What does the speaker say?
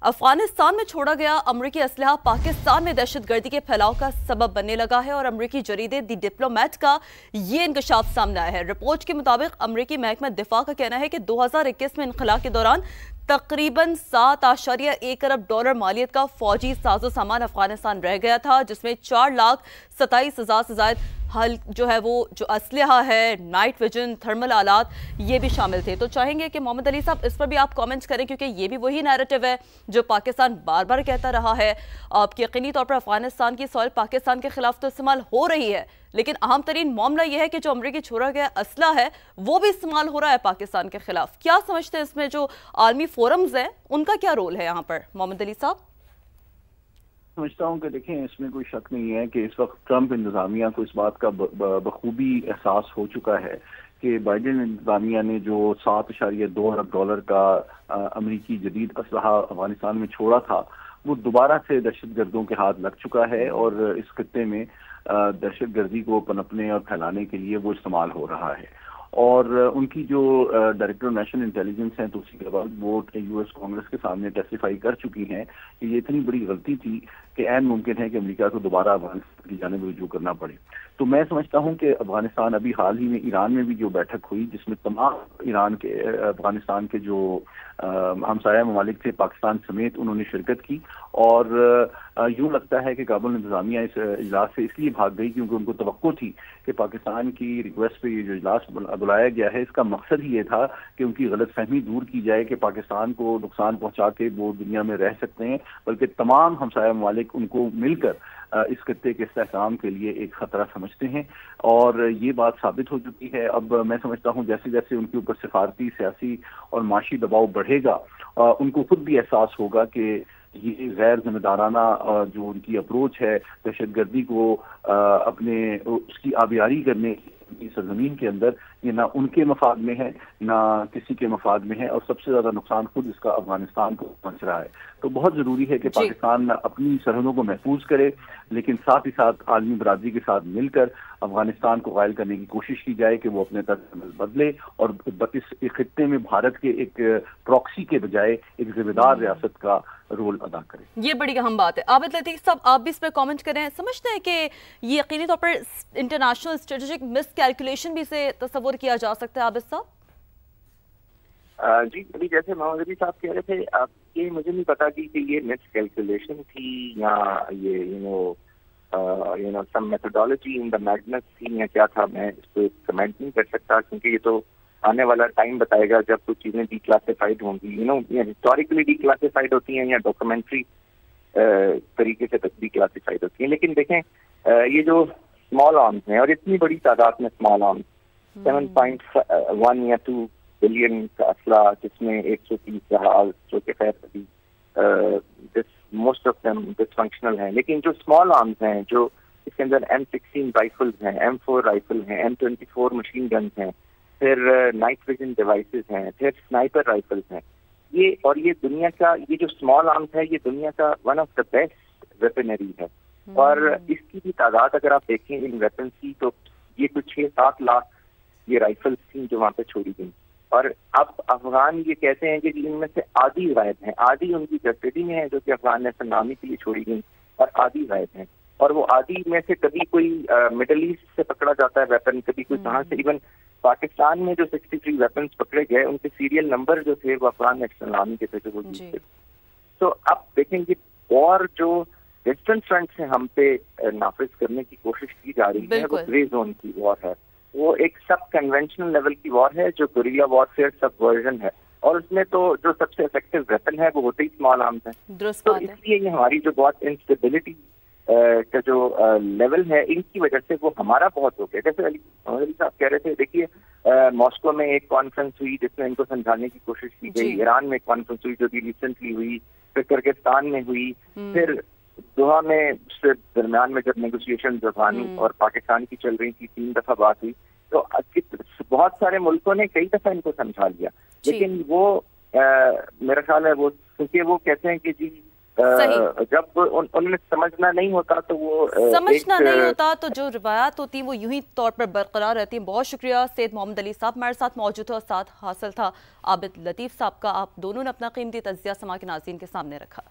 अफगानिस्तान में छोड़ा गया अमरीकी असलहा पाकिस्तान में दहशतगर्दी के फैलाव का सबब बनने लगा है और अमरीकी जरीदे दी डिप्लोमेट का ये इंकशाफ सामने आया है। रिपोर्ट के मुताबिक अमरीकी महकमा दिफा का कहना है कि 2021 में इनखला के दौरान तकरीबन 7.1 अरब डॉलर मालियत का फौजी साजो सामान अफगानिस्तान रह गया था, जिसमें 4,27,000 से ज्यादा हल जो है वो जो असलहा है, नाइट विजन, थर्मल आलात, ये भी शामिल थे। तो चाहेंगे कि मोहम्मद अली साहब इस पर भी आप कमेंट्स करें, क्योंकि ये भी वही नैरेटिव है जो पाकिस्तान बार बार कहता रहा है। आपकी यकीनी तौर पर अफगानिस्तान की सॉइल पाकिस्तान के खिलाफ तो इस्तेमाल हो रही है, लेकिन अहम तरीन मामला यह है कि जो अमरीकी छोड़ा गया असला है वो भी इस्तेमाल हो रहा है पाकिस्तान के खिलाफ। क्या समझते हैं इसमें जो आलमी फोरम्स हैं उनका क्या रोल है यहाँ पर, मोहम्मद अली साहब? समझता हूँ कि देखें, इसमें कोई शक नहीं है कि इस वक्त ट्रंप इंतजामिया को इस बात का बखूबी एहसास हो चुका है कि बाइडेन इंतजामिया ने जो 7.2 अरब डॉलर का अमरीकी जदीद असलहा अफगानिस्तान में छोड़ा था, वो दोबारा से दहशतगर्दों के हाथ लग चुका है और इस खत्ते में दहशतगर्दी को पनपने और फैलाने के लिए वो इस्तेमाल हो रहा है। और उनकी जो डायरेक्टर नेशनल इंटेलिजेंस हैं तुलसी गहलोत, वो यूएस कांग्रेस के सामने टेस्टिफाई कर चुकी हैं कि ये इतनी बड़ी गलती थी कि ऐन मुमकिन है कि अमेरिका को दोबारा अफगानिस्तान की जानिब रुजू करना पड़े। तो मैं समझता हूं कि अफगानिस्तान अभी हाल ही में ईरान में भी जो बैठक हुई, जिसमें तमाम ईरान के अफगानिस्तान के जो हमसाया ममालिक थे पाकिस्तान समेत, उन्होंने शिरकत की। और यूं लगता है कि काबुल इंतजामिया इस इजलास से इसलिए भाग गई क्योंकि उनको तवक्को थी कि पाकिस्तान की रिक्वेस्ट पे ये जो इजलास बुलाया गया है, इसका मकसद ही ये था कि उनकी गलतफहमी दूर की जाए कि पाकिस्तान को नुकसान पहुंचा के वो दुनिया में रह सकते हैं, बल्कि तमाम हमसाया ममालिक उनको मिलकर इस खत्ते के इस्तेहकाम के लिए एक खतरा समझते हैं। और ये बात साबित हो चुकी है। अब मैं समझता हूँ जैसे जैसे उनके ऊपर सिफारती, सियासी और माशी दबाव बढ़ेगा, उनको खुद भी एहसास होगा कि ये गैर जिम्मेदाराना जो उनकी अप्रोच है दहशतगर्दी को अपने उसकी आबियारी करने की सरजमीन के अंदर, ये ना उनके मफाद में है ना किसी के मफाद में है, और सबसे ज्यादा नुकसान खुद इसका अफगानिस्तान को पहुंच रहा है। तो बहुत जरूरी है कि पाकिस्तान अपनी सरहदों को महफूज करे, लेकिन साथ ही साथ आलमी बरादरी के साथ मिलकर अफगानिस्तान को गायल करने की कोशिश की जाए कि वो अपने तर्ज बदले और इस खित्ते में भारत के एक प्रॉक्सी के बजाय एक जिम्मेदार रियासत का रोल अदा करे। ये बड़ी अहम बात है। आबिद लतीफ साहब, आप भी इस पर कमेंट करें। समझते हैं कि ये यकीनी तौर पर इंटरनेशनल स्ट्रेटेजिक मिसकैलकुलेशन भी से तस्वुर किया जा सकता है? आबिद साहब जी, अभी जैसे मोहम्मद अली साहब कह रहे थे, ये मुझे नहीं पता कि ये मिसकैलकुलेशन थी या ये you know some methodology in the madness थी या क्या था, मैं इस पर कमेंट नहीं कर सकता, क्योंकि ये तो आने वाला टाइम बताएगा जब कुछ चीजें डिक्लासिफाइड होंगी, हिस्टोरिकली डिक्लासिफाइड होती हैं या डॉक्यूमेंट्री तरीके से डिक्लासिफाइड होती हैं। लेकिन देखें, ये जो स्मॉल आर्म्स हैं और इतनी बड़ी तादाद में स्मॉल आर्म्स, 7.1 या 2 बिलियन का असला, जिसमें 130 जहाज जो कि खैर मोस्ट ऑफ देम डिसफंक्शनल हैं, लेकिन जो स्मॉल आर्म्स हैं, जो इसके अंदर M16 राइफल्स हैं, M4 राइफल हैं, M24 मशीन गन्स हैं, फिर नाइट विजन डिवाइसेस हैं, फिर स्नाइपर राइफल्स हैं, ये दुनिया का, ये जो स्मॉल आर्म्स है, ये दुनिया का one of the best weaponry है। और इसकी भी तादाद अगर आप देखें इन वेपन्स की, तो ये कुछ 6-7 लाख ये राइफल्स थी जो वहाँ पे छोड़ी गई। और अब अफगान ये कहते हैं कि इनमें से आधी गायब हैं, आधी उनकी कस्टडी में है जो कि अफगान नेशनल आर्मी के लिए छोड़ी गई, और आधी गायब हैं। और वो आधी में से कभी कोई मिडल ईस्ट से पकड़ा जाता है वेपन, कभी कोई कहाँ से। इवन पाकिस्तान में जो 63 वेपन्स पकड़े गए, उनके सीरियल नंबर जो थे वो अफगान नेशनल आर्मी के थे जो वो थे। तो अब देखेंगे और जो वेस्टर्न फ्रंट से हम पे नाफिज करने की कोशिश की जा रही है, वो ग्रे जोन की वॉर है, वो एक सब कन्वेंशनल लेवल की वॉर है जो गुरिल्ला वॉरफेयर सबवर्जन है, और उसमें तो जो सबसे इफेक्टिव वेपन है वो होते ही स्मॉल आर्म्स हैं। तो इसलिए ये हमारी जो बहुत इंस्टेबिलिटी का जो लेवल है, इनकी वजह से वो हमारा बहुत हो गया। जैसे अली साहब कह रहे थे, देखिए मॉस्को में एक कॉन्फ्रेंस हुई जिसमें इनको समझाने की कोशिश की गई, ईरान में एक कॉन्फ्रेंस हुई जो भी रिसेंटली हुई, फिर किर्गिस्तान में हुई, फिर दोहा में दरमियान में जब नेगोशिएशन अफगानी और पाकिस्तान की चल रही थी, 3 दफा बात हुई। तो बहुत सारे मुल्कों ने कई दफा इनको समझा लिया, लेकिन वो मेरा ख्याल है वो, क्योंकि वो कहते हैं कि जी جب انہیں سمجھنا نہیں ہوتا تو وہ سمجھنا نہیں ہوتا تو جو روایات ہوتی ہیں وہ یوں ہی طور پر برقرار رہتی ہیں. بہت شکریہ سید محمد علی صاحب ہمارے ساتھ موجود تھے اور ساتھ حاصل تھا عابد لطیف صاحب کا. آپ دونوں نے اپنا قیمتی تجزیہ سما کے ناظرین کے سامنے رکھا.